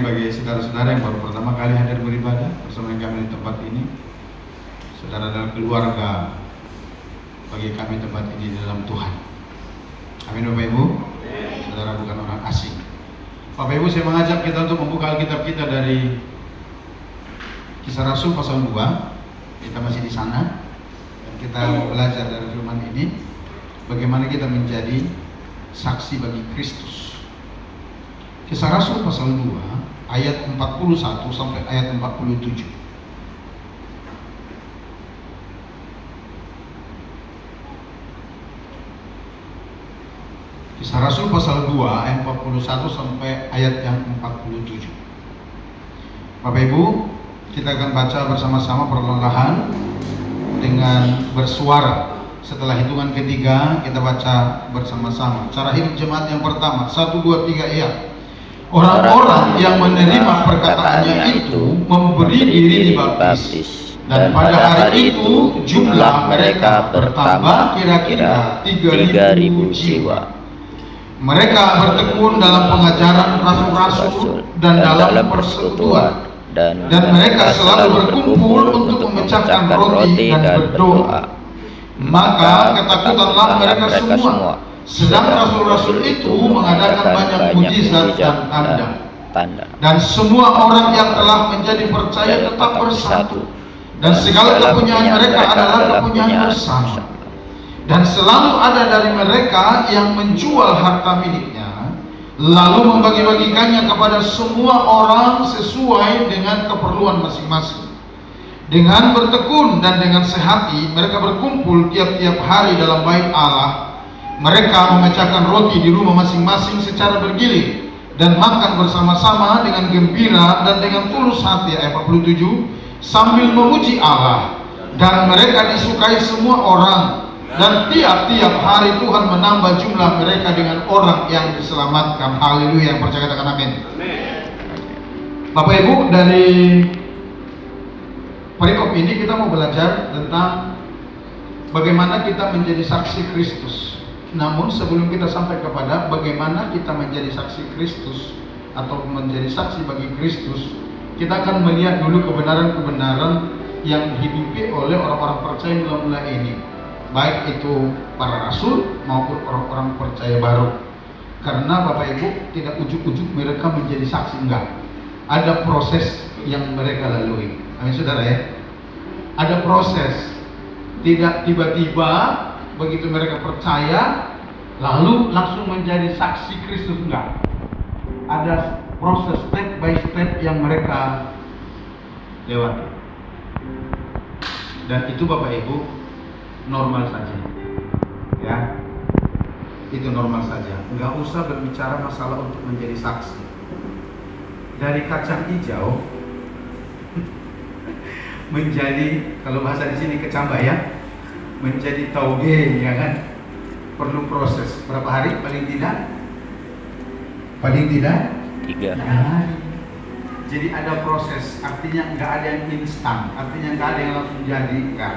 bagi saudara-saudara yang baru pertama kali hadir beribadah bersama kami di tempat ini, saudara dan keluarga, bagi kami tempat ini di dalam Tuhan. Amin Bapak Ibu. Saudara bukan orang asing. Bapak Ibu, saya mengajak kita untuk membuka Alkitab kita dari Kisah Rasul pasal 2. Kita masih di sana dan kita mau belajar dari firman ini bagaimana kita menjadi saksi bagi Kristus. Kisah Rasul pasal 2 ayat 41 sampai ayat 47. Kisah Rasul pasal 2 ayat 41 sampai ayat yang 47. Bapak Ibu, kita akan baca bersama-sama perlahan dengan bersuara. Setelah hitungan ketiga kita baca bersama-sama. Cara hidup jemaat yang pertama, 1, 2, 3, iya. Orang-orang yang menerima perkataannya itu memberi diri dibaptis, dan pada hari itu jumlah mereka bertambah kira-kira 3.000 jiwa. Mereka bertekun dalam pengajaran rasul-rasul dan dalam persekutuan, dan mereka selalu berkumpul untuk memecahkan roti dan berdoa. Maka ketakutanlah mereka semua. Sedang rasul-rasul itu mengadakan banyak mujizat dan tanda. Dan semua orang yang telah menjadi percaya tetap bersatu. Dan segala kepunyaan mereka adalah kepunyaan bersama. Dan selalu ada dari mereka yang menjual harta miliknya, lalu membagi-bagikannya kepada semua orang sesuai dengan keperluan masing-masing. Dengan bertekun dan dengan sehati, mereka berkumpul tiap-tiap hari dalam bait Allah. Mereka memecahkan roti di rumah masing-masing secara bergilir dan makan bersama-sama dengan gembira dan dengan tulus hati. Ayat 47, sambil memuji Allah, dan mereka disukai semua orang, dan tiap-tiap hari Tuhan menambah jumlah mereka dengan orang yang diselamatkan. Haleluya. Yang percaya katakan amin. Bapak Ibu, dari perikop ini kita mau belajar tentang bagaimana kita menjadi saksi Kristus. Namun sebelum kita sampai kepada bagaimana kita menjadi saksi Kristus atau menjadi saksi bagi Kristus, kita akan melihat dulu kebenaran-kebenaran yang dihidupi oleh orang-orang percaya mula-mula ini, baik itu para rasul maupun orang-orang percaya baru. Karena Bapak Ibu, tidak ujuk-ujuk mereka menjadi saksi, enggak. Ada proses yang mereka lalui. Amin saudara ya. Ada proses. Tidak tiba-tiba begitu mereka percaya lalu langsung menjadi saksi Kristus, enggak. Ada proses step by step yang mereka lewati. Dan itu Bapak Ibu normal saja. Ya. Itu normal saja. Enggak usah berbicara masalah untuk menjadi saksi. Dari kacang hijau menjadi, kalau bahasa di sini kecambah ya, menjadi tauge, ya kan? Perlu proses. Berapa hari paling tidak? Paling tidak 3 hari. Jadi ada proses. Artinya nggak ada yang instan. Artinya nggak ada yang langsung jadi, enggak.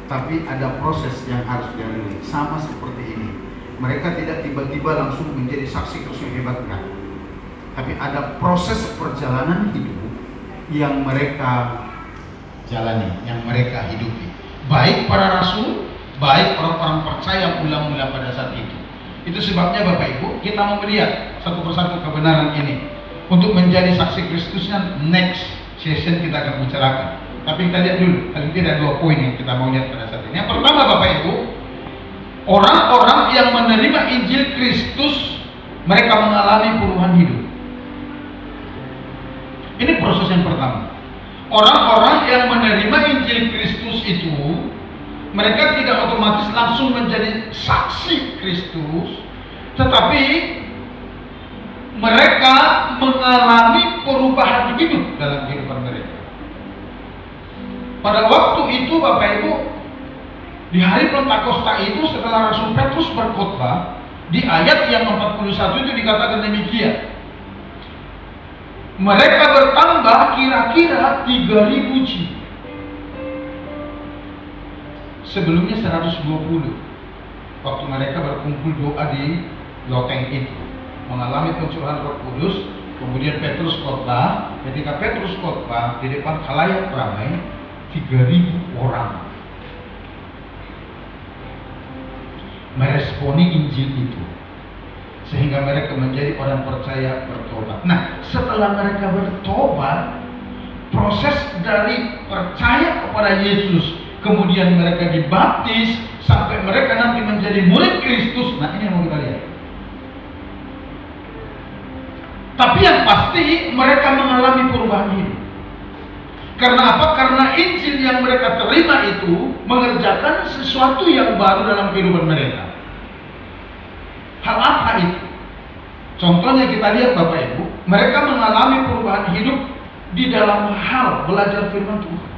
Tapi ada proses yang harus dilalui. Sama seperti ini. Mereka tidak tiba-tiba langsung menjadi saksi Kristus hebat, enggak. Tapi ada proses perjalanan hidup yang mereka jalani, yang mereka hidupi. Baik para rasul, baik orang-orang percaya mula-mula pada saat itu. Itu sebabnya Bapak Ibu, kita mau melihat satu persatu kebenaran ini. Untuk menjadi saksi Kristusnya, next session kita akan bicarakan. Tapi kita lihat dulu, paling tidak 2 poin yang kita mau lihat pada saat ini. Yang pertama Bapak Ibu, orang-orang yang menerima Injil Kristus, mereka mengalami perubahan hidup. Ini proses yang pertama. Orang-orang yang menerima Injil Kristus itu, mereka tidak otomatis langsung menjadi saksi Kristus, tetapi mereka mengalami perubahan hidup dalam kehidupan mereka. Pada waktu itu Bapak Ibu, di hari Pentakosta itu setelah Rasul Petrus berkhotbah, di ayat yang 41 itu dikatakan demikian. Mereka bertambah kira-kira 3.000 jiwa. Sebelumnya 120. Waktu mereka berkumpul doa di loteng itu, mengalami pencurahan Roh Kudus, Kemudian Petrus khotbah. Ketika Petrus khotbah di depan khalayak ramai, 3.000 orang meresponi Injil itu, sehingga mereka menjadi orang percaya bertobat. Nah, setelah mereka bertobat, proses dari percaya kepada Yesus, kemudian mereka dibaptis, sampai mereka nanti menjadi murid Kristus. Nah, ini yang mau kita lihat. Tapi yang pasti mereka mengalami perubahan hidup. Karena apa? Karena Injil yang mereka terima itu mengerjakan sesuatu yang baru dalam kehidupan mereka. Hal apa itu? Contohnya kita lihat Bapak Ibu, mereka mengalami perubahan hidup di dalam hal belajar firman Tuhan.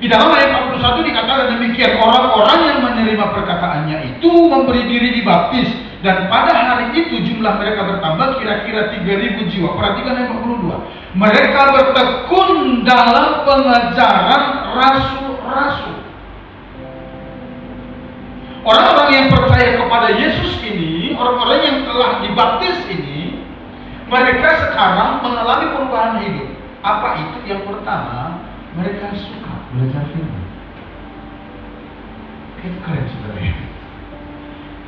Di dalam ayat 41 dikatakan demikian, orang-orang yang menerima perkataannya itu memberi diri dibaptis, dan pada hari itu jumlah mereka bertambah kira-kira 3.000 jiwa. Perhatikan ayat 42. Mereka bertekun dalam pengajaran rasul-rasul. Orang-orang yang percaya kepada Yesus ini, orang-orang yang telah dibaptis ini, mereka sekarang mengalami perubahan hidup. Apa itu? Yang pertama, mereka suka belajar firman. Itu keren sebenarnya.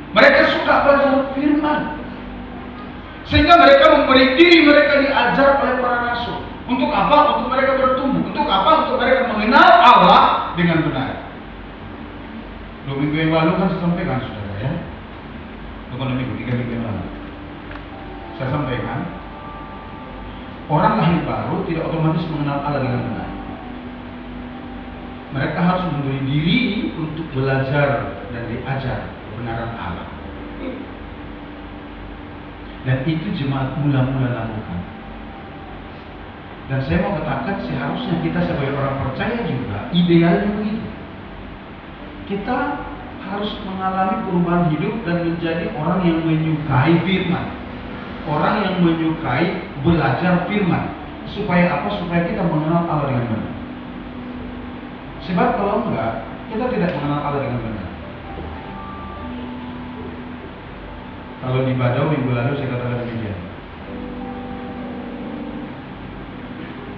Mereka suka belajar firman, sehingga mereka memberi diri mereka diajar oleh para rasul. Untuk apa? Untuk mereka bertumbuh. Untuk apa? Untuk mereka mengenal Allah dengan benar. 2 minggu yang lalu kan saya sampaikan, saudara ya. Bukan 2 minggu, 3 minggu yang lalu saya sampaikan, orang lahir baru tidak otomatis mengenal Allah dengan benar. Mereka harus memberi diri untuk belajar dan diajar kebenaran Allah. Dan itu jemaat mula-mula lakukan. Dan saya mau katakan, seharusnya kita sebagai orang percaya juga idealnya begitu. Kita harus mengalami perubahan hidup dan menjadi orang yang menyukai firman, orang yang menyukai belajar firman. Supaya apa? Supaya kita mengenal Allah dengan benar. Sebab kalau enggak, kita tidak mengenal Allah dengan benar. Kalau di Badau minggu lalu saya katakan demikian.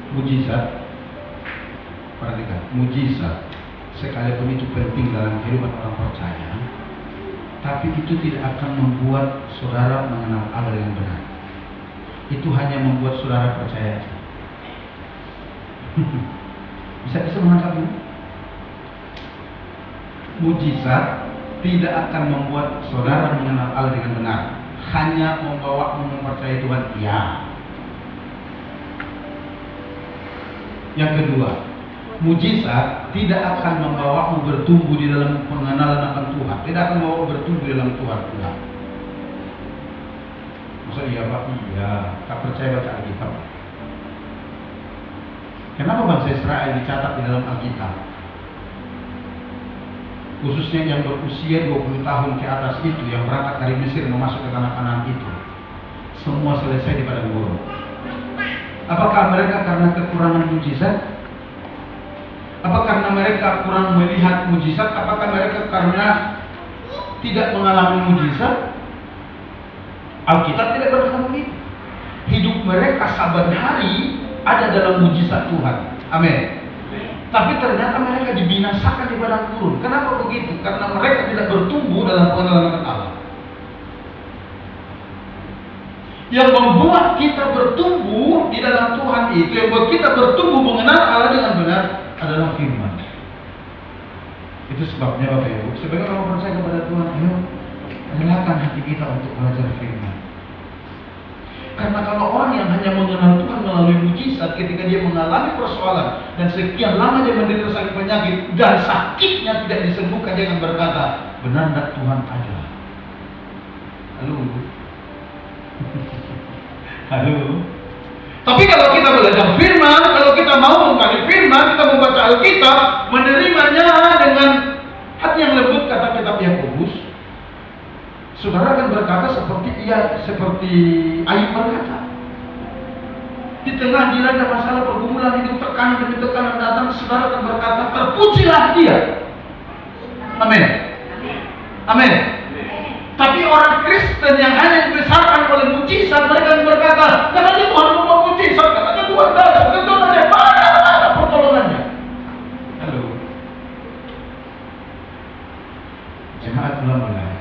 Mujizat, perhatikan, mujizat sekalipun itu penting dalam kehidupan orang percaya, tapi itu tidak akan membuat saudara mengenal Allah dengan benar. Itu hanya membuat saudara percaya. Bisa menangkapnya? Mujizat tidak akan membuat saudara mengenal Allah dengan benar, hanya membawa mempercayai Tuhan. Ya. Yang kedua, mujizat tidak akan membawamu bertumbuh di dalam pengenalan akan Tuhan, tidak akan membawa bertumbuh di dalam Tuhan. Masa iya Pak? Iya, tak percaya baca Alkitab. Kenapa bangsa Israel dicatat di dalam Alkitab? Khususnya yang berusia 20 tahun ke atas itu, yang berangkat dari Mesir masuk ke tanah Kanaan itu, semua selesai di padang gurun. Apakah mereka karena kekurangan mujizat? Apa karena mereka kurang melihat mujizat? Apakah mereka karena tidak mengalami mujizat? Alkitab tidak berkata begitu. Hidup mereka saban hari ada dalam mujizat Tuhan. Amin. Tapi ternyata mereka dibinasakan di padang gurun. Kenapa begitu? Karena mereka tidak bertumbuh dalam pengenalan akan Allah. Yang membuat kita bertumbuh di dalam Tuhan itu, yang membuat kita bertumbuh mengenal Allah dengan benar, adalah firman. Itu sebabnya Bapak Ibu, sebagai orang percaya kepada Tuhan, ayo relakan hati kita untuk belajar firman. Karena kalau orang yang hanya mengenal Tuhan melalui mujizat, ketika dia mengalami persoalan dan sekian lama dia menderita sakit penyakit dan sakitnya tidak disembuhkan, dia akan berkata, benar tidak Tuhan ada? Halo? Halo? Tapi kalau kita belajar firman, kalau kita mau mengkaji firman, kita membaca Alkitab, menerimanya dengan hati yang lembut, kata kitab Yakobus, saudara akan berkata seperti Ayub berkata. Di tengah dilanda masalah pergumulan hidup, tekanan demi tekanan datang, saudara akan berkata, terpujilah Dia. Amin. Amin. Tapi orang Kristen yang hanya dibesarkan oleh mujizat, mereka berkata, karena Tuhan mau mujizat, karena Tuhan dasar, Tuhan ada mana pertolongannya. Halo, jemaat belum mulai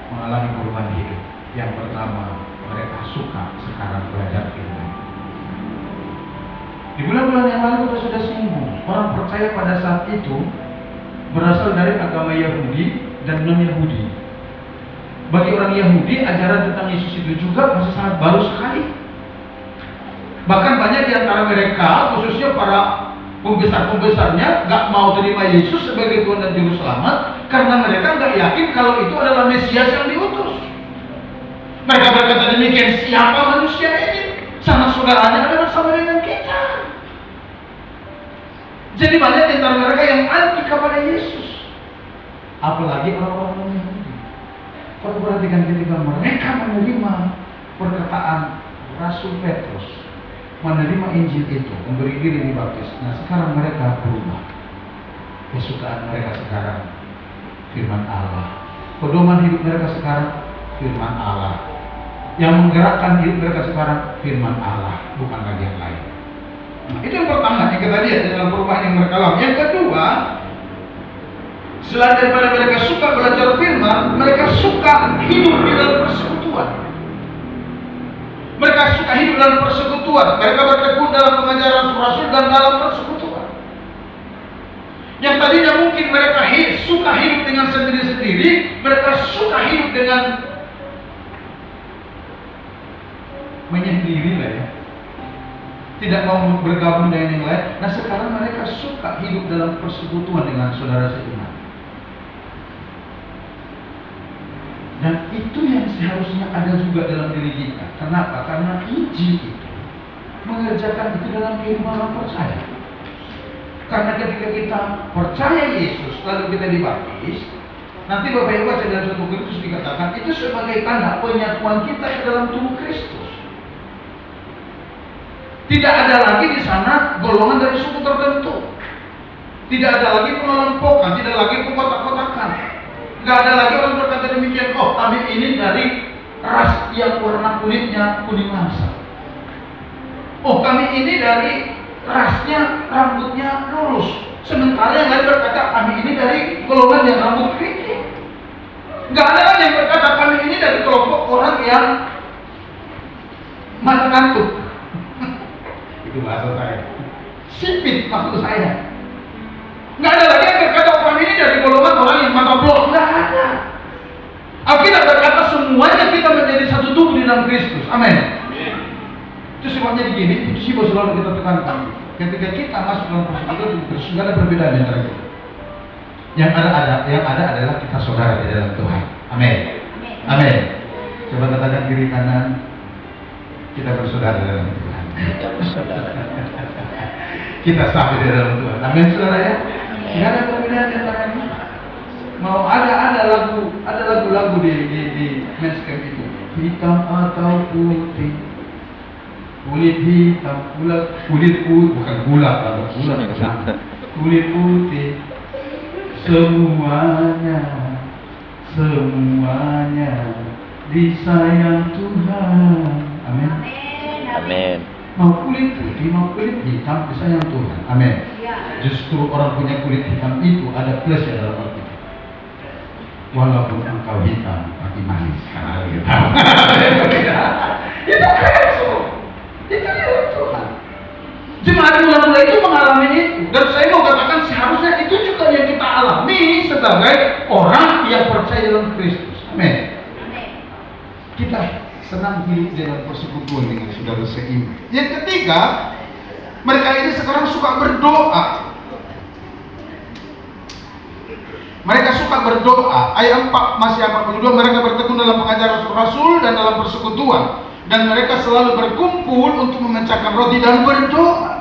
mengalami perubahan hidup. Yang pertama, mereka suka sekarang belajar firman. Di bulan-bulan yang lalu kita sudah singgung, orang percaya pada saat itu berasal dari agama Yahudi dan non-Yahudi. Bagi orang Yahudi, ajaran tentang Yesus itu juga masih sangat baru sekali. Bahkan banyak di antara mereka, khususnya para pembesar-pembesarnya, gak mau terima Yesus sebagai Tuhan dan Juru Selamat karena mereka gak yakin kalau itu adalah Mesias yang diutus. Mereka berkata demikian, siapa manusia ini? Sanak saudaranya adalah sama dengan kita. Jadi banyak di antara mereka yang anti kepada Yesus. Apalagi orang-orang Yahudi. Kalau perhatikan ketika mereka menerima perkataan Rasul Petrus, menerima Injil itu, memberi diri dibaptis. Nah sekarang mereka berubah. Kesukaan mereka sekarang firman Allah. Pedoman hidup mereka sekarang firman Allah. Yang menggerakkan hidup mereka sekarang firman Allah, bukan lagi yang lain. Nah, itu yang pertama yang kita lihat dalam perubahan yang mereka lakukan. Yang kedua, selain daripada mereka suka belajar firman, mereka suka hidup di dalam persekutuan. Mereka suka hidup dalam persekutuan. Mereka bertekun dalam pengajaran Rasul dan dalam persekutuan. Yang tadinya mungkin mereka suka hidup dengan sendiri-sendiri, mereka suka hidup dengan menyendiri lah ya. Tidak mau bergabung dengan yang lain. Nah sekarang mereka suka hidup dalam persekutuan dengan saudara seiman. Dan itu yang seharusnya ada juga dalam diri kita. Kenapa? Karena Injil itu mengerjakan itu dalam kehidupan orang percaya. Karena ketika kita percaya Yesus lalu kita dibaptis, nanti Bapak Ibu baca dalam 1 Korintus dikatakan itu sebagai tanda penyatuan kita ke dalam tubuh Kristus. Tidak ada lagi di sana golongan dari suku tertentu. Tidak ada lagi pengelompokan, tidak lagi pengkotak-kotakan. Nggak ada lagi orang berkata demikian, oh kami ini dari ras yang warna kulitnya kuning mangsa. Oh kami ini dari rasnya rambutnya lurus. Sementara yang lain berkata kami ini dari golongan yang rambut keriting. Nggak ada lagi yang berkata kami ini dari kelompok orang yang mata kantuk. Itu bahasa saya. Sipit maksud saya. Nggak ada lagi yang berkata kami ini dari golongan orang yang mata blok. Nggak ada. Alkitab berkata semuanya kita menjadi satu tubuh di dalam Kristus. Amin. Itu sebabnya begini, itu sih selalu kita tekankan. Ketika kita masuk dalam persekutuan itu ada perbedaan antara kita. Yang ada adalah kita saudara di dalam Tuhan. Amin. Amin. Coba katakan kiri kanan, kita bersaudara dalam Tuhan. Kita bersaudara. Kita satu di dalam Tuhan. Amin saudara ya. Tidak ada perbedaan antara kita. Mau ada lagu-lagu di men's camp itu. Hitam atau putih, kulit hitam, kulit putih, bukan gula kulit putih, semuanya disayang Tuhan. Amin. Amin. Mau kulit putih, mau kulit hitam, disayang Tuhan. Amin. Justru orang punya kulit hitam itu ada plus ya dalam Alkitab. Walaupun engkau hitam, tapi manis karena hitam. Itu Kristus. Itu dalam Tuhan. Jemaat mula-mula itu mengalami itu. Dan saya mau katakan seharusnya itu juga yang kita alami sebagai orang yang percaya dalam Kristus. Amin. Kita senang hidup dalam persekutuan dengan saudara seiman. Yang ketiga, mereka ini sekarang suka berdoa. Mereka suka berdoa. Ayat 4 masih 42, mereka bertekun dalam pengajaran Rasul dan dalam persekutuan, dan mereka selalu berkumpul untuk memecahkan roti dan berdoa.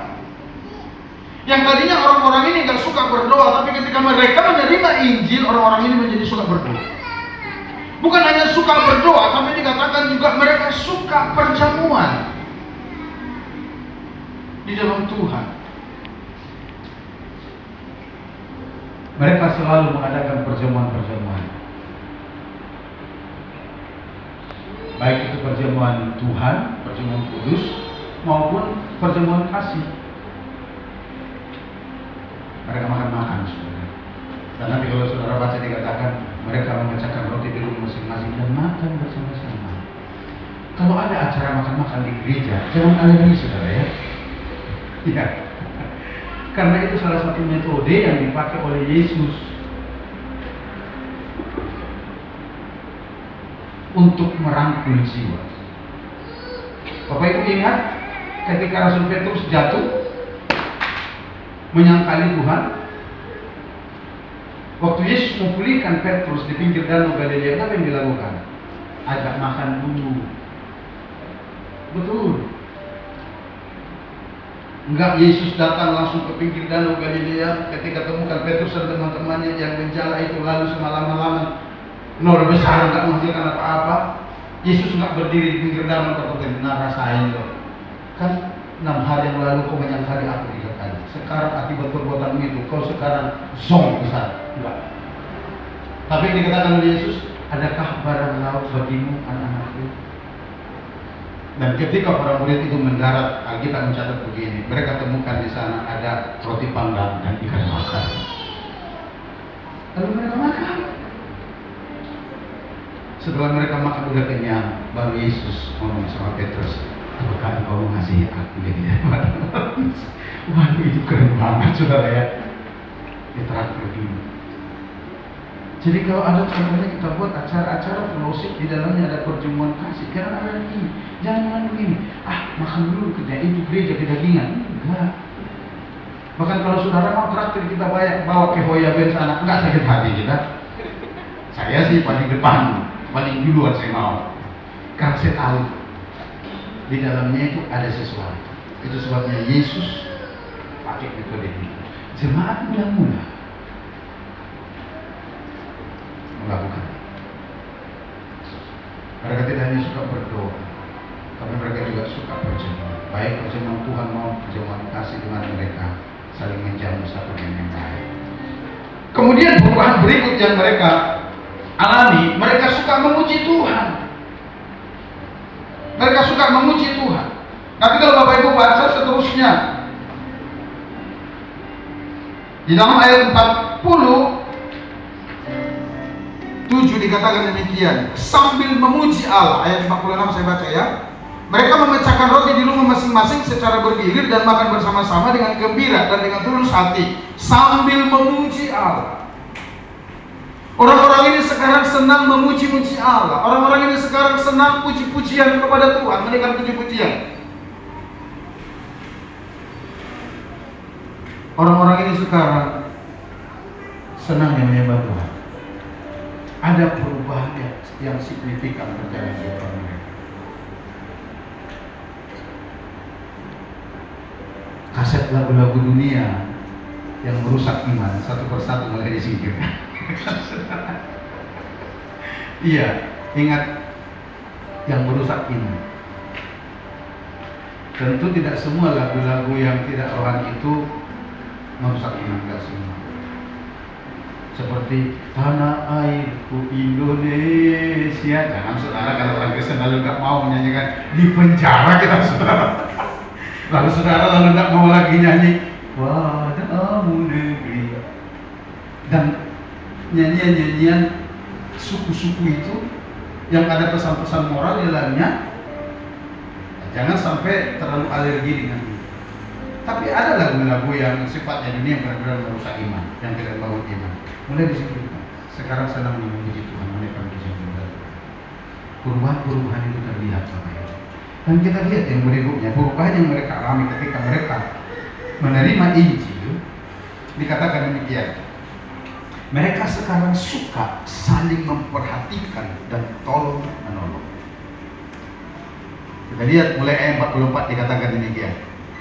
Yang tadinya orang-orang ini gak suka berdoa, tapi ketika mereka menerima Injil, orang-orang ini menjadi suka berdoa. Bukan hanya suka berdoa, tapi dikatakan juga mereka suka perjamuan di dalam Tuhan. Mereka selalu mengadakan perjamuan-perjamuan. baik itu perjamuan Tuhan, perjamuan kudus, maupun perjamuan kasih. Mereka makan-makan, saudara. Dan nanti kalau saudara baca dikatakan mereka memecahkan roti di rumah masing-masing dan makan bersama-sama. Kalau ada acara makan-makan di gereja, jangan alergi, saudara, ya. Iya. Karena itu salah satu metode yang dipakai oleh Yesus untuk merangkul jiwa. Bapak Ibu ingat ketika Rasul Petrus jatuh menyangkali Tuhan, waktu Yesus memulihkan Petrus di pinggir danau Galilea, apa yang dilakukan? Ajak makan dulu. Betul. Enggak, Yesus datang langsung ke pinggir danau Galilea ketika temukan Petrus dan teman-temannya yang menjala itu, lalu semalam-malaman nol besar enggak menghasilkan apa-apa. Yesus enggak berdiri di pinggir danau berkata, "Nah, rasain loh. Kan 6 hari yang lalu kau menyangkali aku 3 kali. Sekarang akibat perbuatan itu kau sekarang zong besar." Enggak. Tapi yang dikatakan oleh Yesus, "Adakah barang lauk bagimu, anak-anakku?" Dan ketika para murid itu mendarat, Alkitab mencatat begini, mereka temukan di sana ada roti panggang dan ikan bakar. Lalu mereka makan. Setelah mereka makan udah kenyang, baru Yesus ngomong sama Petrus, "Apakah engkau mengasihi aku lebih daripada?" Waduh, itu keren banget, saudara, ya. Terakhir begini. Jadi kalau ada contohnya kita buat acara-acara fellowship, di dalamnya ada perjamuan kasih, jangan ada begini, jangan begini. Makan dulu kerja itu gereja kedagingan. Enggak. Bahkan kalau saudara mau traktir kita bawa ke Hoya Ben sana, enggak sakit hati kita. Saya sih paling depan, paling duluan saya mau. Karena saya tahu di dalamnya itu ada sesuatu. Itu sebabnya Yesus pakai metode ini. Jemaat mula-mula melakukan. Mereka tidak hanya suka berdoa, tapi mereka juga suka perjamuan. Baik perjamuan Tuhan maupun perjamuan kasih, di mana mereka saling menjamu satu dengan yang lain. Kemudian perubahan berikut yang mereka alami, mereka suka memuji Tuhan. Mereka suka memuji Tuhan. Nanti kalau Bapak Ibu baca seterusnya di dalam ayat 47 dikatakan demikian, sambil memuji Allah. Ayat 46 saya baca, ya. Mereka memecahkan roti di rumah masing-masing secara bergilir dan makan bersama-sama dengan gembira dan dengan tulus hati sambil memuji Allah. Orang-orang ini sekarang senang memuji-muji Allah. Orang-orang ini sekarang senang puji-pujian kepada Tuhan, menaikkan puji-pujian. Orang-orang ini sekarang senang yang menyembah Tuhan. Ada perubahan yang signifikan terjadi di orang mereka. Kaset lagu-lagu dunia yang merusak iman satu persatu mulai disingkirkan. Iya, ingat, yang merusak iman. Tentu tidak semua lagu-lagu yang tidak rohani itu merusak iman, tidak semua. Seperti tanah airku Indonesia. Jangan saudara, kalau orang Kristen lalu nggak mau menyanyikan, di penjara kita, saudara. Lalu saudara lalu nggak mau lagi nyanyi padamu negeri. Dan nyanyian-nyanyian suku-suku itu yang ada pesan-pesan moral di dalamnya, jangan sampai terlalu alergi dengan itu. Tapi ada lagu-lagu yang sifatnya dunia yang benar-benar merusak iman, yang tidak membangun iman. Mulai disebutkan. Sekarang sedang memuji Tuhan, menaikkan puji-pujian. Perubahan-perubahan itu terlihat, Bapak Ibu. Dan kita lihat yang berikutnya, perubahan yang mereka alami ketika mereka menerima Injil, dikatakan demikian. Mereka sekarang suka saling memperhatikan dan tolong menolong. Kita lihat mulai ayat 44 dikatakan demikian.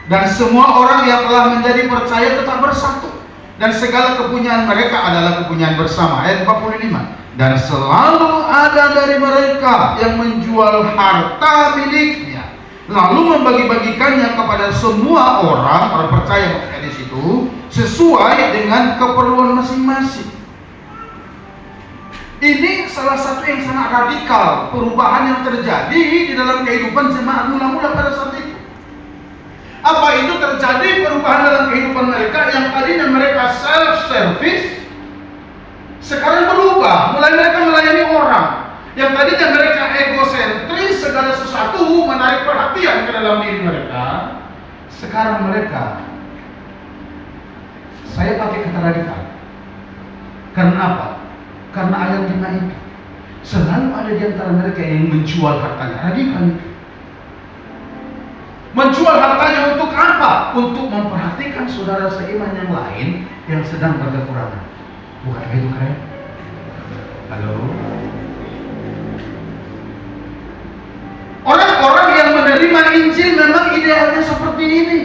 Dan semua orang yang telah menjadi percaya tetap bersatu, dan segala kepunyaan mereka adalah kepunyaan bersama. Ayat 45. Dan selalu ada dari mereka yang menjual harta miliknya, lalu membagi-bagikannya kepada semua orang percaya maksudnya di situ, sesuai dengan keperluan masing-masing. Ini salah satu yang sangat radikal, perubahan yang terjadi di dalam kehidupan jemaat mula-mula pada saat itu. Apa itu terjadi perubahan dalam kehidupan mereka yang tadinya mereka self-service, sekarang berubah, mulai mereka melayani orang. Yang tadinya mereka egosentris, segala sesuatu menarik perhatian ke dalam diri mereka. Sekarang mereka, saya pakai kata radikal. Karena apa? Karena ayat 5 itu selalu ada di antara mereka yang menjual hartanya. Radikal itu. Menjual hartanya untuk apa? Untuk memperhatikan saudara seiman yang lain yang sedang berkekurangan. Bukankah itu keren? Halo? Orang-orang yang menerima Injil memang idealnya seperti ini.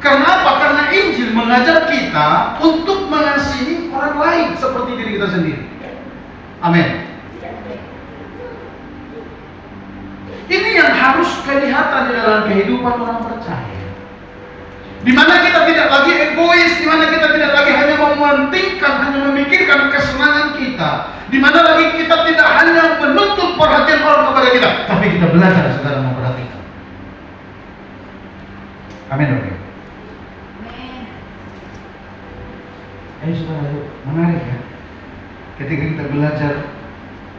Karena apa? Karena Injil mengajar kita untuk mengasihi orang lain seperti diri kita sendiri. Amin. Ini yang harus kelihatan di dalam kehidupan orang percaya. Di mana kita tidak lagi egois, di mana kita tidak lagi hanya mementingkan, hanya memikirkan kesenangan kita. Di mana lagi kita tidak hanya menuntut perhatian orang kepada kita, tapi kita belajar saudara memperhatikan. Amin, oke. Saudara, menarik ya. Ketika kita belajar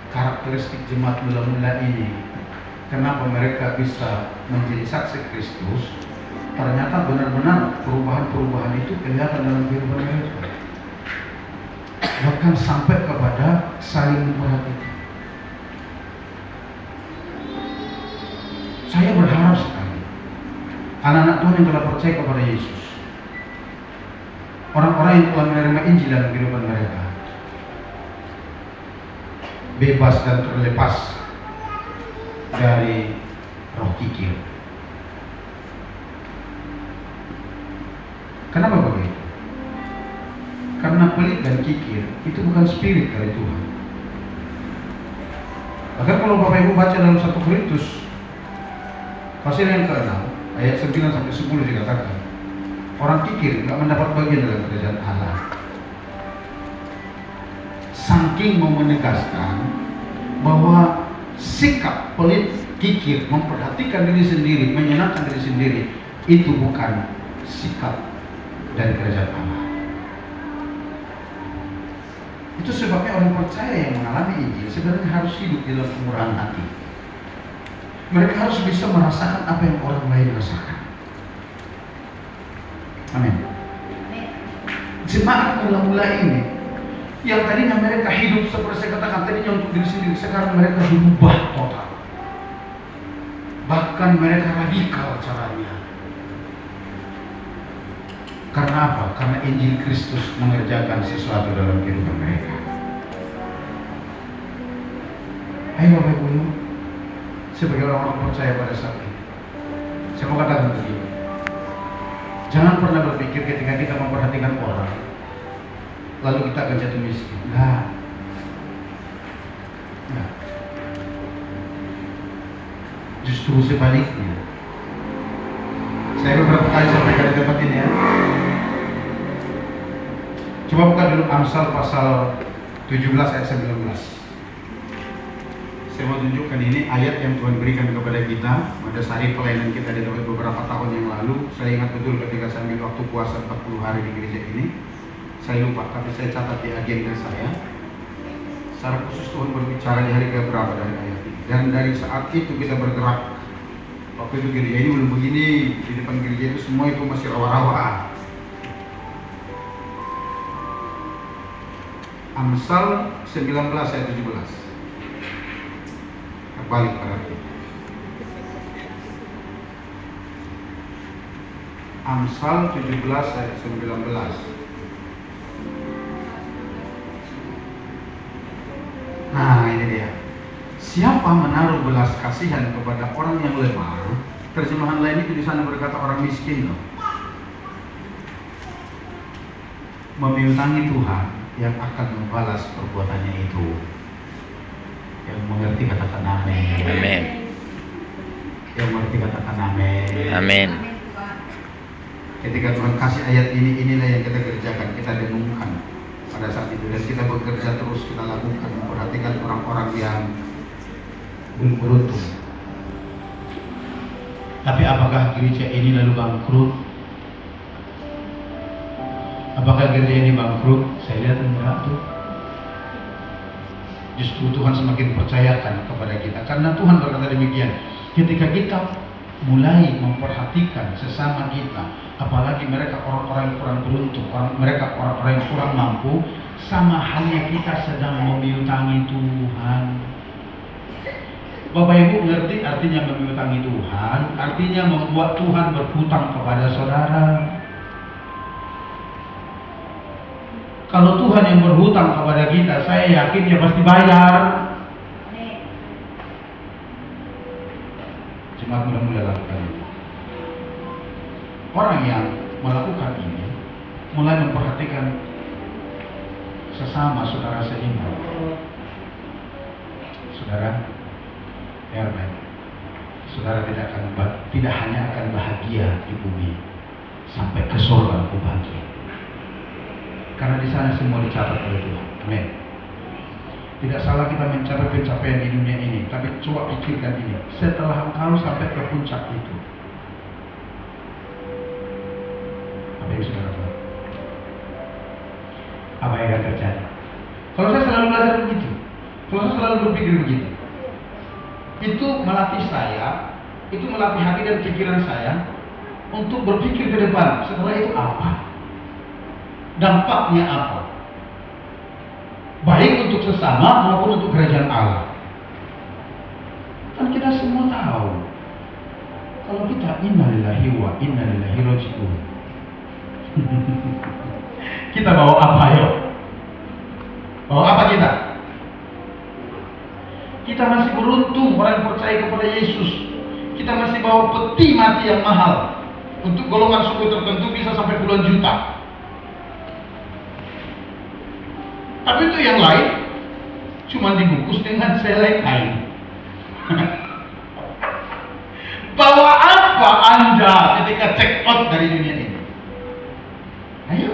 karakteristik jemaat mula-mula ini, kenapa mereka bisa menjadi saksi Kristus, ternyata benar-benar perubahan-perubahan itu kelihatan dalam kehidupan mereka. Bahkan sampai kepada saling memperhatikan. Saya berharap sekali anak-anak Tuhan yang telah percaya kepada Yesus, orang-orang yang telah menerima Injil dalam kehidupan mereka, bebas dan terlepas dari roh kikir. Kenapa begitu? Karena pelit dan kikir itu bukan spirit dari Tuhan. Bahkan kalau Bapak Ibu baca dalam 1 Korintus pasal yang ke-6 ayat 9 sampai 10 dikatakan, orang kikir tidak mendapat bagian dalam kerajaan Allah. Saking mau menegaskan bahwa sikap pelit, kikir, memperhatikan diri sendiri, menyenangkan diri sendiri, itu bukan sikap dari kerajaan Allah. Itu sebabnya orang percaya yang mengalami Injil sebenarnya harus hidup di dalam kemurahan hati. Mereka harus bisa merasakan apa yang orang lain rasakan. Amin. Jemaat mula-mula ini yang tadinya mereka hidup seperti saya katakan tadinya untuk diri sendiri, sekarang mereka berubah total. Bahkan mereka radikal caranya. Karena apa? Karena Injil Kristus mengerjakan sesuatu dalam kehidupan mereka. Ayo Bapak Ibu, sebagai orang percaya pada saat ini, saya mau katakan begini. Jangan pernah berpikir ketika kita memperhatikan orang, lalu kita akan jatuh miskin. Nah, justru sebaliknya. Saya beberapa kali sampaikan di tempat ini ya. Coba buka dulu Amsal pasal 17 ayat 19. Saya mau tunjukkan ini ayat yang Tuhan berikan kepada kita pada sehari pelayanan kita di tempat beberapa tahun yang lalu. Saya ingat betul ketika saya ambil waktu puasa 40 hari di gereja ini. Saya lupa, tapi saya catat di agenda saya. Secara khusus Tuhan berbicara di hari keberapa dari ayat ini. Dan dari saat itu kita bergerak. Waktu itu gereja ini belum begini, di depan gereja itu semua itu masih rawa-rawa. Amsal 19 ayat 17. Terbalik berarti. Amsal 17 ayat 19. Nah ini dia. Siapa menaruh belas kasihan kepada orang yang lemah? Terjemahan lain itu di sana berkata orang miskin loh. Memintangi Tuhan yang akan membalas perbuatannya itu. Yang mengerti katakan amin. Amin. Yang mengerti katakan amin. Amin. Ketika Tuhan kasih ayat ini, inilah yang kita kerjakan, kita denungkan pada saat itu, dan kita bekerja terus, kita lakukan, memperhatikan orang-orang yang belum beruntung. Tapi apakah gereja ini lalu bangkrut? Apakah gereja ini bangkrut? Saya lihat enggak tuh. Justru Tuhan semakin percayakan kepada kita, karena Tuhan berkata demikian, ketika kita mulai memperhatikan sesama kita, apalagi mereka orang-orang yang kurang beruntung, mereka orang-orang yang kurang mampu, sama halnya kita sedang memiutangi Tuhan. Bapak Ibu ngerti artinya memiutangi Tuhan? Artinya membuat Tuhan berhutang kepada saudara. Kalau Tuhan yang berhutang kepada kita, saya yakin dia pasti bayar. Cuma mudah-mudahan lakukan itu. Orang yang melakukan ini mulai memperhatikan sesama saudara seiman. Saudara, ya baik. Saudara tidak hanya akan bahagia di bumi, sampai ke surga aku bahagia. Karena di sana semua dicatat oleh Tuhan. Amin. Tidak salah kita mencapai pencapaian di dunia ini, tapi coba pikirkan ini. Setelah engkau sampai ke puncak itu, apa yang saudara tahu? Apa yang akan terjadi? Kalau saya selalu belajar begitu, kalau saya selalu berpikir begitu, itu melatih saya, itu melatih hati dan pikiran saya untuk berpikir ke depan. Setelah itu apa? Dampaknya apa? Baik untuk sesama maupun untuk kerajaan Allah. Kan kita semua tahu, kalau kita innalillahi wa inna ilaihi raji'un, kita bawa apa yuk? Bawa apa kita? Kita masih beruntung orang yang percaya kepada Yesus. Kita masih bawa peti mati yang mahal. Untuk golongan suku tertentu bisa sampai puluhan juta. Tapi itu yang lain cuma dibungkus dengan selai kain. Bawa apa Anda ketika check out dari dunia ini? Ayo.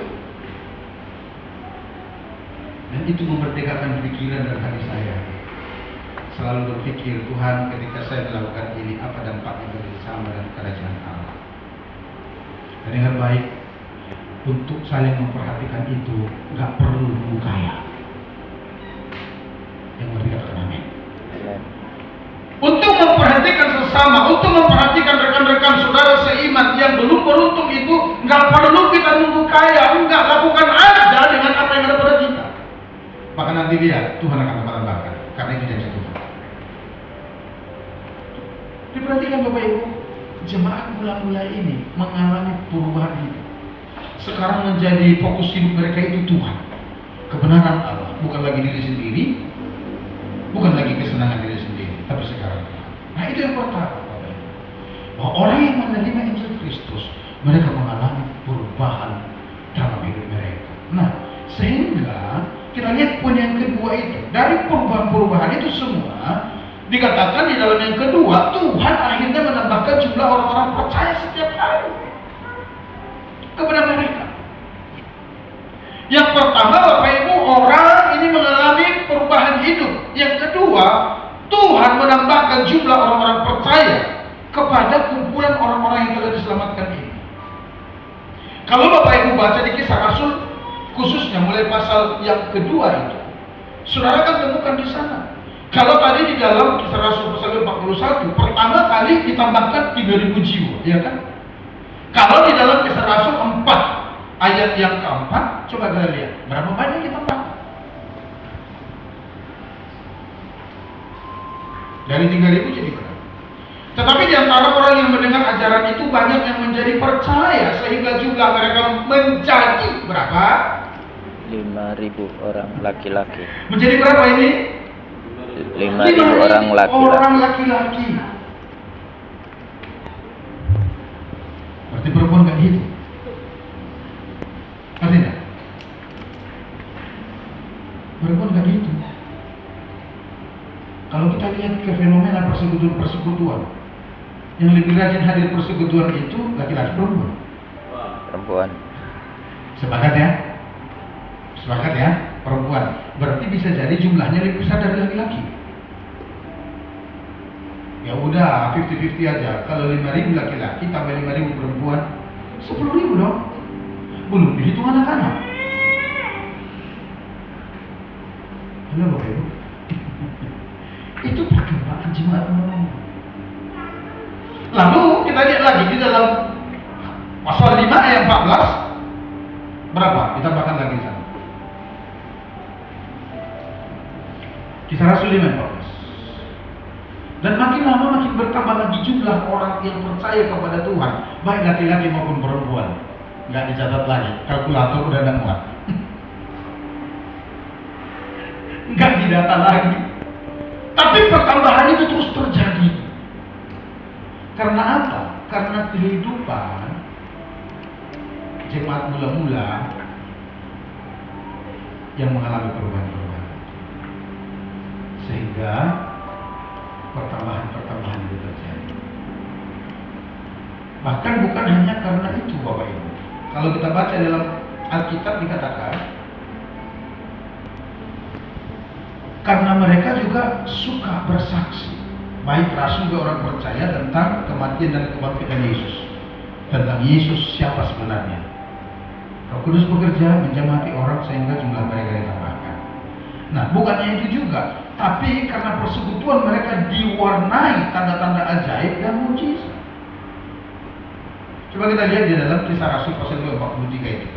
Dan itu memerdekakan pikiran dan hati saya. Selalu berpikir, Tuhan, ketika saya melakukan ini, apa dampaknya bagi sesama dan kerajaan Allah? Dan dengan baik, untuk saling memperhatikan itu nggak perlu nunggu kaya. Yang ngerti katakan amin. Untuk memperhatikan sesama, untuk memperhatikan rekan-rekan saudara seiman yang belum beruntung itu nggak perlu kita nunggu kaya. Enggak, lakukan aja dengan apa yang ada pada kita. Maka nanti lihat Tuhan akan tambahkan, karena itu janji Tuhan. Diperhatikan Bapak Ibu, jemaat mula-mula ini mengalami perubahan hidup. Sekarang menjadi fokus hidup mereka itu Tuhan, kebenaran Allah, bukan lagi diri sendiri, bukan lagi kesenangan diri sendiri, tapi sekarang Tuhan. Nah itu yang pertama, Bapak Ibu. Bahwa orang yang menerima Injil Kristus, mereka mengalami perubahan dalam hidup mereka. Nah, sehingga kita lihat poin yang kedua itu, dari perubahan-perubahan itu semua dikatakan di dalam yang kedua, Tuhan akhirnya menambahkan jumlah orang-orang percaya setiap hari kepada mereka. Yang pertama, Bapak Ibu, orang ini mengalami perubahan hidup. Yang kedua, Tuhan menambahkan jumlah orang-orang percaya kepada kumpulan orang-orang yang telah diselamatkan ini. Kalau Bapak Ibu baca di Kisah Rasul, khususnya mulai pasal yang kedua itu, saudara kan temukan di sana. Kalau tadi di dalam Kisah Rasul pasal 41, pertama kali ditambahkan 3.000 jiwa, ya kan? Kalau di dalam Kisah Rasul 4 ayat yang keempat, coba kita lihat berapa banyak ditambahkan. Dari 3.000 jadi berapa? Tetapi di antara orang yang mendengar ajaran itu banyak yang menjadi percaya, sehingga jumlah mereka menjadi berapa? 5.000 orang laki-laki. Menjadi berapa ini? 5.000 orang laki-laki. Berarti perempuan gak gitu? Ngerti gak? Perempuan gak gitu. Kalau kita lihat ke fenomena persekutuan, yang lebih rajin hadir persekutuan itu laki-laki perempuan. Perempuan. Sepakat ya? Sepakat ya, perempuan. Berarti bisa jadi jumlahnya lebih besar dari laki-laki. Ya udah, 50-50 aja. Kalau 5.000 laki-laki tambah 5.000 perempuan, 10.000 dong. Belum dihitung anak-anak. Halo Bapak Ibu. Itu perkembangan jemaat Mormon. Lalu kita lihat lagi di dalam pasal 5 ayat 14. Berapa? Kita bahkan lagi di sana. Kisah Rasul 5 ayat 14. Dan makin lama makin bertambah lagi jumlah orang yang percaya kepada Tuhan, baik laki-laki maupun perempuan. Nggak dicatat lagi, kalkulator udah ada muat. Nggak didata lagi. Tapi pertambahan itu terus terjadi. Karena apa? Karena kehidupan jemaat mula-mula yang mengalami perubahan-perubahan, sehingga pertambahan-pertambahan itu terjadi. Bahkan bukan hanya karena itu Bapak Ibu. Kalau kita baca dalam Alkitab dikatakan, karena mereka juga suka bersaksi, baik rasul dan orang percaya tentang kematian dan kebangkitan Yesus, tentang Yesus siapa sebenarnya. Roh Kudus bekerja menjamati orang sehingga jumlah mereka ditambahkan. Nah, bukannya itu juga, tapi karena persekutuan mereka diwarnai tanda-tanda ajaib dan mujizat. Coba kita lihat di dalam Kisah Rasul pasal 243 itu.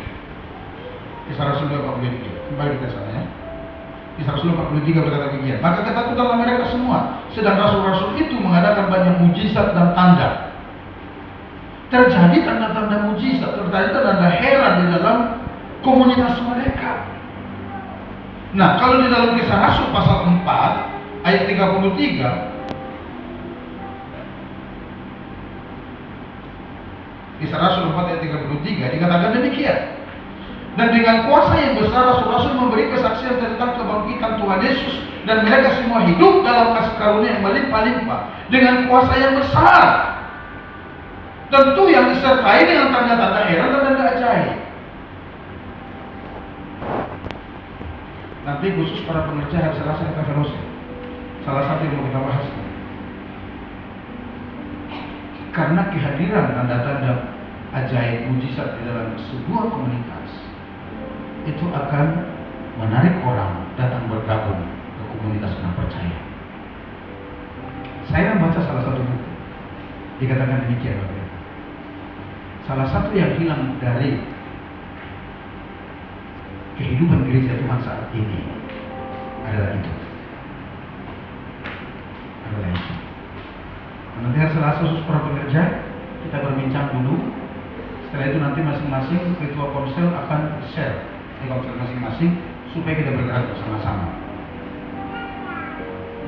Kisah Rasul 243. Kembali ke sana ya. Kisah Rasul 43 berkata begini, maka ketakutanlah mereka semua, sedang rasul-rasul itu mengadakan banyak mujizat dan tanda. Terjadi tanda-tanda mujizat, terjadi tanda heran di dalam komunitas mereka. Nah, kalau di dalam Kisah Rasul pasal 4 ayat 33, Kisah Rasul 4 ayat 33 dikatakan demikian. Dan dengan kuasa yang besar rasul-rasul memberi kesaksian tentang kebangkitan Tuhan Yesus, dan mereka semua hidup dalam kasih karunia yang melimpah-limpah dengan kuasa yang besar. Tentu yang disertai dengan tanda-tanda heran dan tanda ajaib. Nanti khusus para pengerja hari Selasa kita fellowship. Salah satu yang mau kita bahas. Karena kehadiran tanda-tanda ajaib mujizat di dalam sebuah komunitas itu akan menarik orang datang bergabung ke komunitas orang percaya. Saya membaca salah satu buku, dikatakan demikian. Salah satu yang hilang dari kehidupan gereja Tuhan saat ini adalah itu. Nanti hari Selasa khusus para pekerja kita berbincang dulu. Setelah itu nanti masing-masing ketua konsel akan share di konsel masing-masing supaya kita bergerak bersama-sama.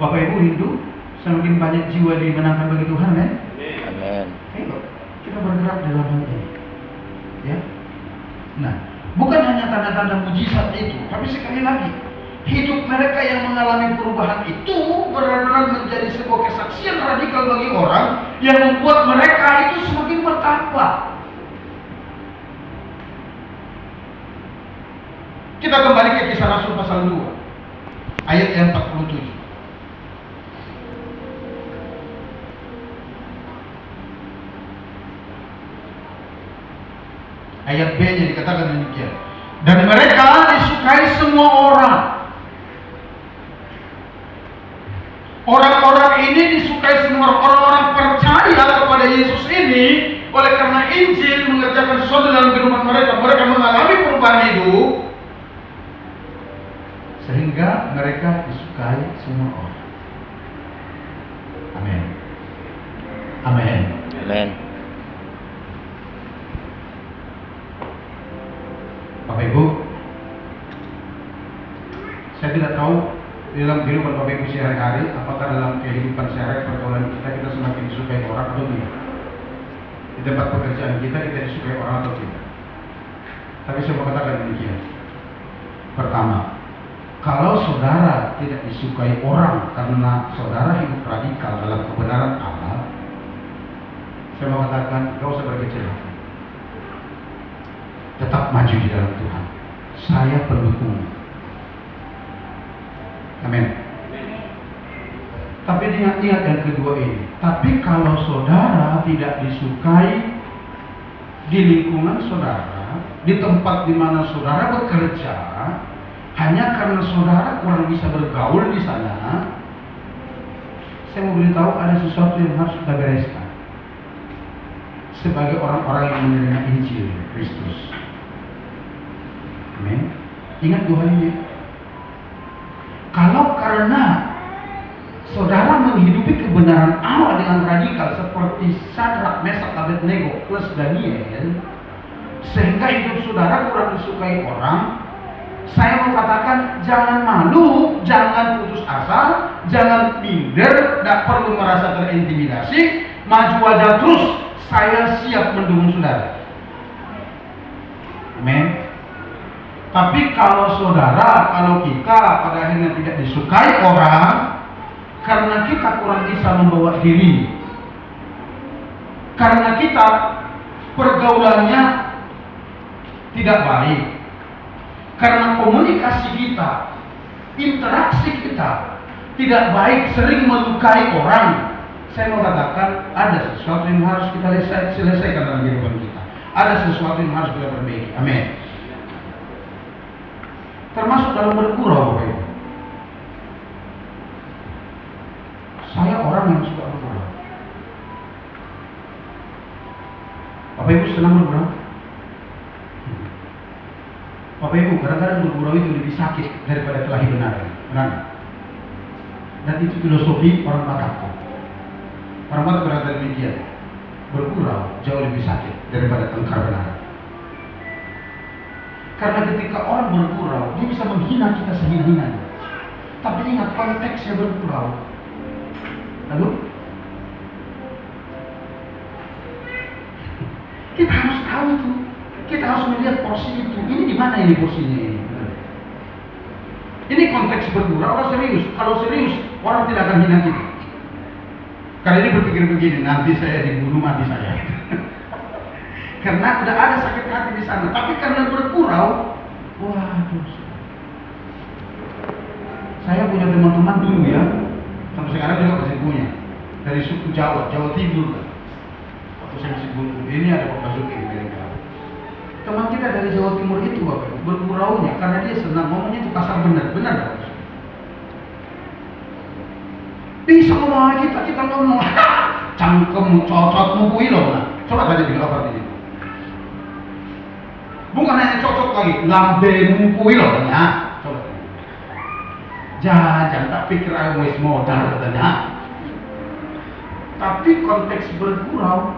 Bapak Ibu rindu semakin banyak jiwa dimenangkan bagi Tuhan, kan? Amin. Ayo kita bergerak dalam hal ini, ya. Nah, bukan hanya tanda-tanda mujizat itu, tapi sekali lagi hidup mereka yang mengalami perubahan itu benar-benar menjadi sebuah kesaksian radikal bagi orang yang membuat mereka itu semakin bertambah. Kita kembali ke Kisah Rasul pasal 2 ayat yang 47. Ayat B-nya dikatakan demikian. Dan mereka disukai semua orang. Orang-orang ini disukai semua orang-orang percaya kepada Yesus ini. Oleh karena Injil mengerjakan sesuatu dalam kehidupan mereka, mereka mengalami perubahan hidup, sehingga mereka disukai semua orang. Amin. Amin. Amin. Bapak Ibu, saya tidak tahu di dalam kehidupan Bapak Ibu sehari-hari, apakah dalam kehidupan sehari-hari pergaulan kita semakin disukai orang atau tidak. Di tempat pekerjaan kita disukai orang atau tidak. Tapi saya mau katakan demikian. Pertama, kalau saudara tidak disukai orang karena saudara hidup radikal dalam kebenaran Allah, saya mau katakan, gak usah berkecil hati. Tetap maju di dalam Tuhan. saya pendukung. Amin. Tapi ingat yang kedua ini. Tapi kalau saudara tidak disukai di lingkungan saudara, di tempat di mana saudara bekerja, hanya karena saudara kurang bisa bergaul di sana, saya mau beritahu ada sesuatu yang harus kita bereskan sebagai orang-orang yang menerima Injil Kristus. Amin. Ingat dua hal ini. Kalau karena saudara menghidupi kebenaran Allah dengan radikal seperti Sadrak, Mesak, Abednego plus Daniel, sehingga hidup saudara kurang disukai orang, saya mau katakan jangan malu, jangan putus asa, jangan minder, tidak perlu merasa terintimidasi, maju aja terus. Saya siap mendukung saudara. Amin. Tapi kalau saudara, kalau kita pada akhirnya tidak disukai orang, karena kita kurang bisa membawa diri, karena kita pergaulannya tidak baik, karena komunikasi kita, interaksi kita tidak baik, sering melukai orang, saya mau katakan ada sesuatu yang harus kita selesaikan dalam kehidupan kita. Ada sesuatu yang harus kita perbaiki. Amin. Termasuk dalam bergurau, Bapak Ibu. Saya orang yang suka bergurau. Bapak Ibu senang bergurau? Bapak Ibu, kadang-kadang bergurau itu lebih sakit daripada kelahi benar. Benar? Dan itu filosofi orang Batak. Orang Batak berkata demikian. Bergurau jauh lebih sakit daripada tengkar benar. Karena ketika orang bergurau, dia bisa menghina kita sehina-hinanya. Tapi ingat konteksnya bergurau. Lalu kita harus tahu itu. Kita harus melihat porsi itu. Ini di mana ini porsinya ini? Ini konteks bergurau atau serius? Kalau serius, orang tidak akan hina kita. Karena ini berpikir begini, nanti saya dibunuh, mati saya. Karena udah ada sakit hati di sana. Tapi karena bergurau, waduh. Saya punya teman-teman dulu ya, sampai sekarang juga masih punya. Dari suku Jawa, Jawa Timur. Waktu saya masih dulu, ini ada Pak Basuki di Jawa. Teman kita dari Jawa Timur itu, Bapak, berguraunya karena dia senang ngomongnya itu kasar benar, benar Bapak. Bisa ngomong kita ngomong, cangkemmu, cocotmu, kuilo, nah. Coba tanya bilang apa ini. Bukan hanya cocok lagi, lambemu kuilo, nah. Coba. Jangan tak pikir aku wis modal katanya. Tapi konteks bergurau,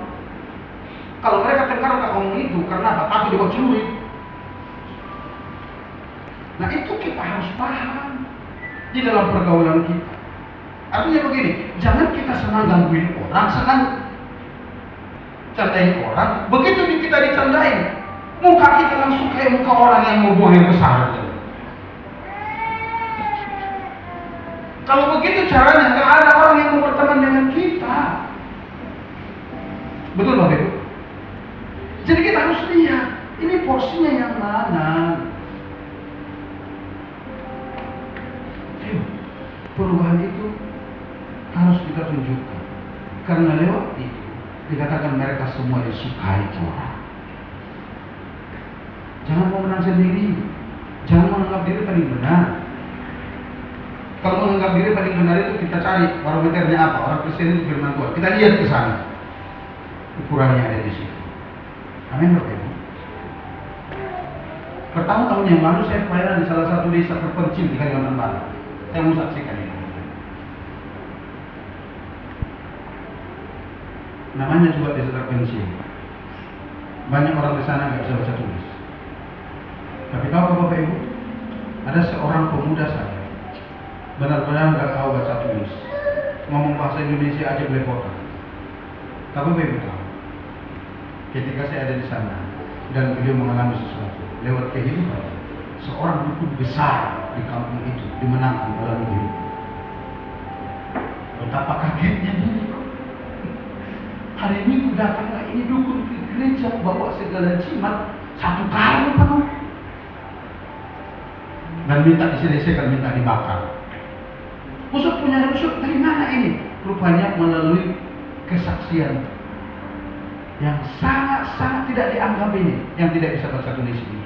kalau mereka tengkar tak ngomong itu, karena apa? Takut dibawa celurit. Nah itu kita harus paham di dalam pergaulan kita. Artinya begini, jangan kita senang gangguin orang, senang candain orang. Begitu kita dicandain, muka kita langsung kayak muka orang yang mau buang air besar. Kalau begitu caranya, nggak ada orang yang mau berteman dengan kita. Betul Bapak Ibu? Jadi kita harus lihat, ini porsinya yang mana. Perubahan itu harus kita tunjukkan. Karena lewat itu, dikatakan mereka semua disukai orang. Jangan mau menang sendiri. Jangan menganggap diri paling benar. Kalau menganggap diri paling benar itu kita cari barometernya apa. Orang Kristen itu firman Tuhan. Kita lihat ke sana. Ukurannya ada di situ. Amin Bapak Ibu. Bertahun-tahun yang lalu saya pelayanan di salah satu desa terpencil di Kalimantan Barat. Saya mau saksikan ini. Namanya juga desa terpencil. Banyak orang di sana nggak bisa baca tulis. Tapi tahu Bapak Ibu, ada seorang pemuda saya benar-benar nggak tahu baca tulis, ngomong bahasa Indonesia aja belepotan. Tapi Bapak Ibu tahu, ketika saya ada di sana dan beliau mengalami sesuatu lewat kehidupan, seorang dukun besar di kampung itu dimenangkan dalam hidup. Betapa kagetnya dia. Hari Minggu datanglah ini dukun ke gereja bawa segala jimat 1 karung penuh. dan minta diselesaikan, minta dibakar. Musuh punya musuh dari mana ini? Rupanya melalui kesaksian yang sangat-sangat tidak dianggap ini, yang tidak bisa baca tulis ini.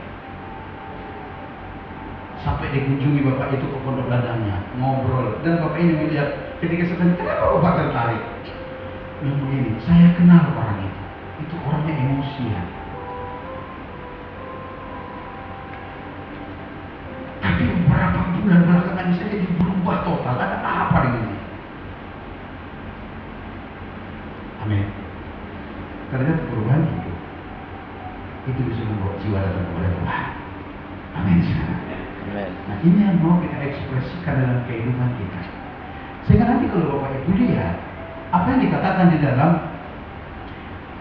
Sampai dikunjungi bapak itu ke pondok ladangnya, ngobrol, dan bapak ini melihat ketika sedang, kenapa bapak tertarik? Yang begini, saya kenal orang itu orangnya emosian. Tapi beberapa bulan belakangan ini saja berubah total. Ada apa dengan dia? Amin. Ternyata perubahan itu bisa membawa jiwa datang kepada Tuhan. Amin. Amin. Nah, ini yang mau kita ekspresikan dalam kehidupan kita. Sehingga nanti kalau Bapak Ibu lihat apa yang dikatakan di dalam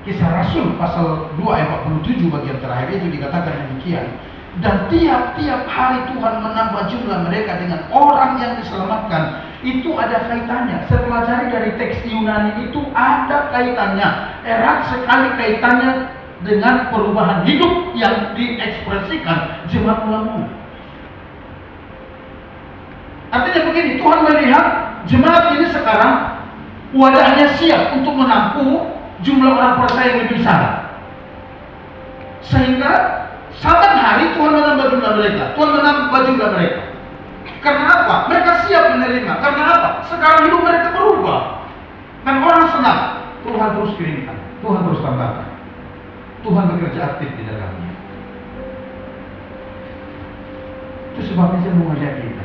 Kisah Rasul pasal 2 ayat 47 bagian terakhir itu dikatakan demikian. Dan tiap-tiap hari Tuhan menambah jumlah mereka dengan orang yang diselamatkan. Itu ada kaitannya. Saya pelajari dari teks Yunani itu ada kaitannya. Erat sekali kaitannya dengan perubahan hidup yang diekspresikan jemaat mula-mula. Artinya begini, Tuhan melihat jemaat ini sekarang wadahnya siap untuk menampung jumlah orang percaya yang lebih besar. Sehingga saban hari Tuhan menambah jumlah mereka. Tuhan menambah jumlah mereka. Karena apa? Mereka siap menerima. Karena apa? Sekarang hidup mereka berubah. Dan orang senang. Tuhan terus kirimkan. Tuhan terus tambahkan. Tuhan bekerja aktif di dalamnya. Itu sebabnya saya mau ngajak kita.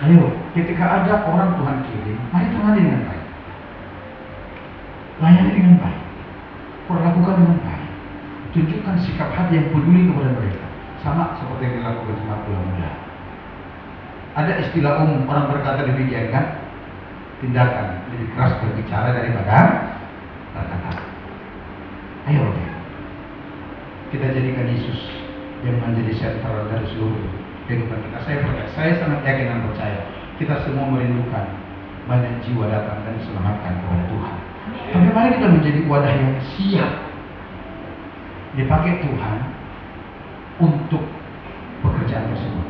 Ayo, ketika ada orang Tuhan kirim, mari tangani dengan baik. Layani dengan baik. Perlakukan dengan baik. Tunjukkan sikap hati yang peduli kepada mereka. Sama seperti yang dilakukan jemaat mula-mula. Ada istilah umum, orang berkata demikian kan? Tindakan lebih keras berbicara daripada kata-kata. Ayo, kita jadikan Yesus yang menjadi sentral dari seluruh kehidupan kita. Saya sangat yakin dan percaya kita semua merindukan banyak jiwa datang dan diselamatkan kepada Tuhan. Tapi mari kita menjadi wadah yang siap dipakai Tuhan untuk pekerjaan tersebut.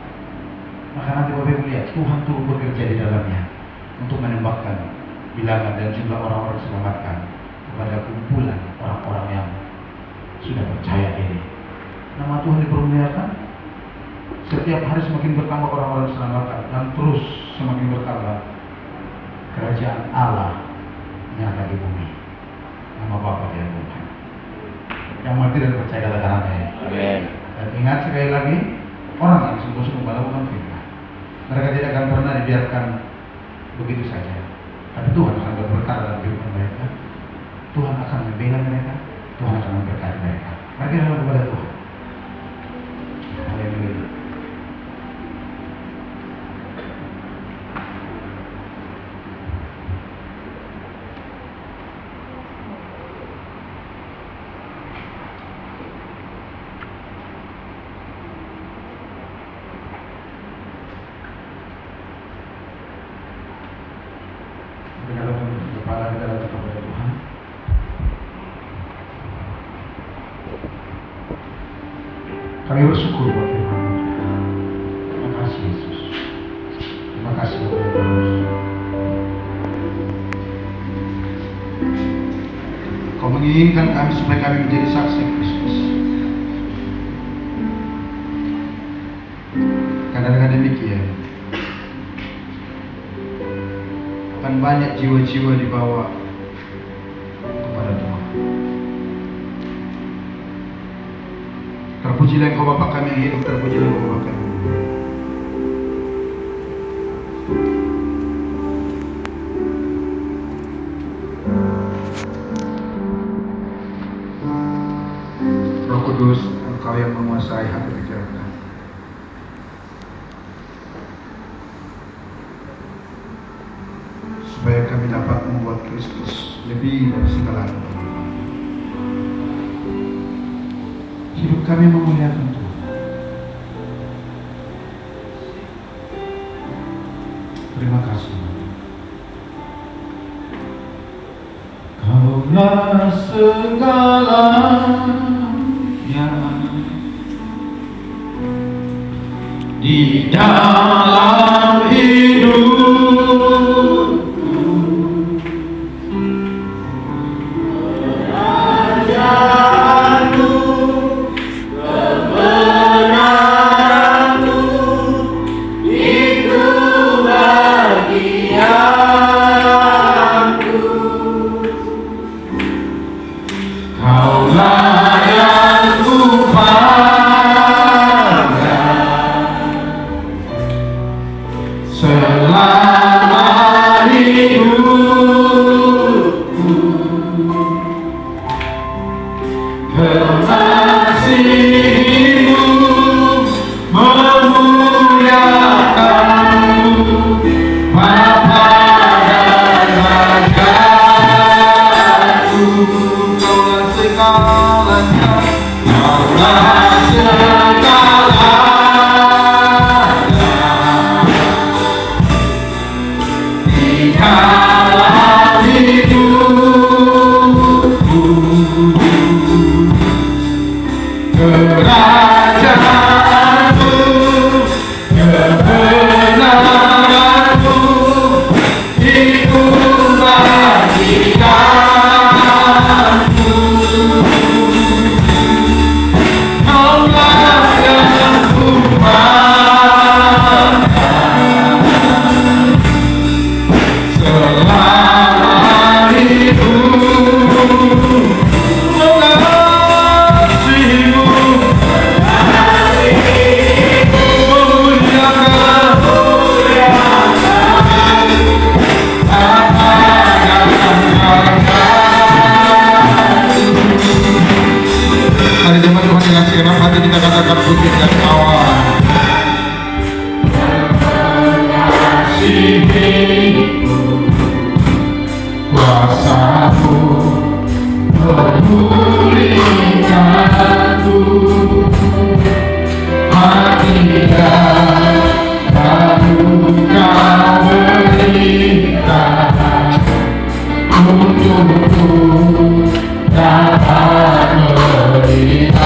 Maka nanti Bapak Ibu lihat Tuhan turut bekerja di dalamnya untuk menembakkan bilangan dan jumlah orang-orang diselamatkan kepada kumpulan orang-orang yang sudah percaya ini. Nama Tuhan dipermuliakan. Setiap hari semakin bertambah orang-orang diselamatkan dan terus semakin bertambah kerajaan Allah nyata di bumi. Nama Bapa dan Tuhan. Yang mati dan percaya katakan amin. Amin. Dan ingat sekali lagi, orang yang sungguh-sungguh melakukan firman, mereka tidak akan pernah dibiarkan begitu saja. Tapi Tuhan akan berberkat dalam kehidupan mereka. Tuhan akan membela mereka. Tuhan akan memberkati mereka. Mari kita doa kepada Tuhan. Haleluya. Kepala kita datang kepada Tuhan. Kami bersyukur buat firman. Terima kasih Yesus. Terima kasih Bapak Yesus. Kau menginginkan kami supaya kami menjadi saksi Kristus. Karena dengan demikian akan banyak jiwa-jiwa dibawa kepada Tuhan. Terpujilah Engkau Bapa kami yang hidup, terpujilah Engkau Bapa kami. Roh Kudus, Engkau yang menguasai hati pikiran kami. Supaya kami dapat membuat Kristus lebih dari segala hidup kami memuliakan Tuhan. Terima kasih. Kaulah segalanya di di dalam hidup. Kerajaanmu, kebenaranmu, itu bagianku. Kaulah yang kupandang selama hidupku. Kekasihmu memuliakanmu, Bapa dan Rajaku. Kaulah segalanya, kaulah segalanya. Di dalam hidupku, kerajaanmu, kebenaranmu, itu bagianku. Kaulah yang kupandang selama hidupku. Mengasihimu, mari jemaat Tuhan dengan segenap hati kita katakan puji dan awal. Mengasihimu, kuasamu memulihkanku, hatikan baru kau berikan untukku dapat melihat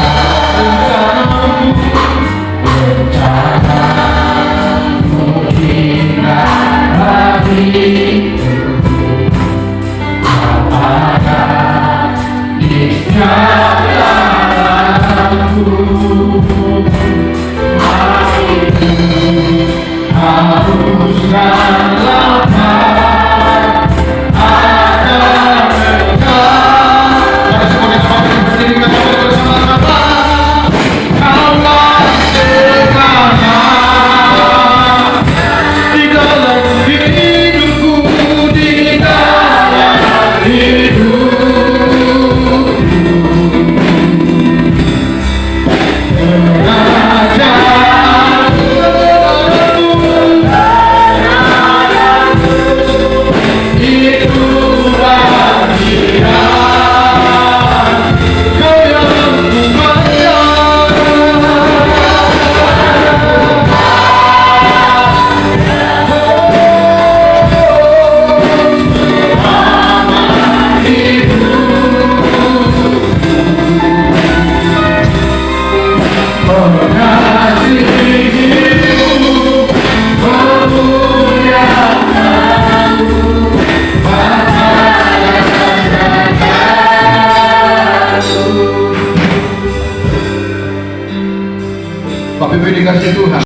rencanamu indah bagiku. Apakah di setiap jalanku, hatiku harus dalam ada dekat. Mari semuanya semakin berdiri kita bersama-sama. Kaulah segalanya di dalam hidupku, di dalam hidupku. Kerajaanmu, itu bagian. Kau yang Bapak Ibu dikasih Tuhan.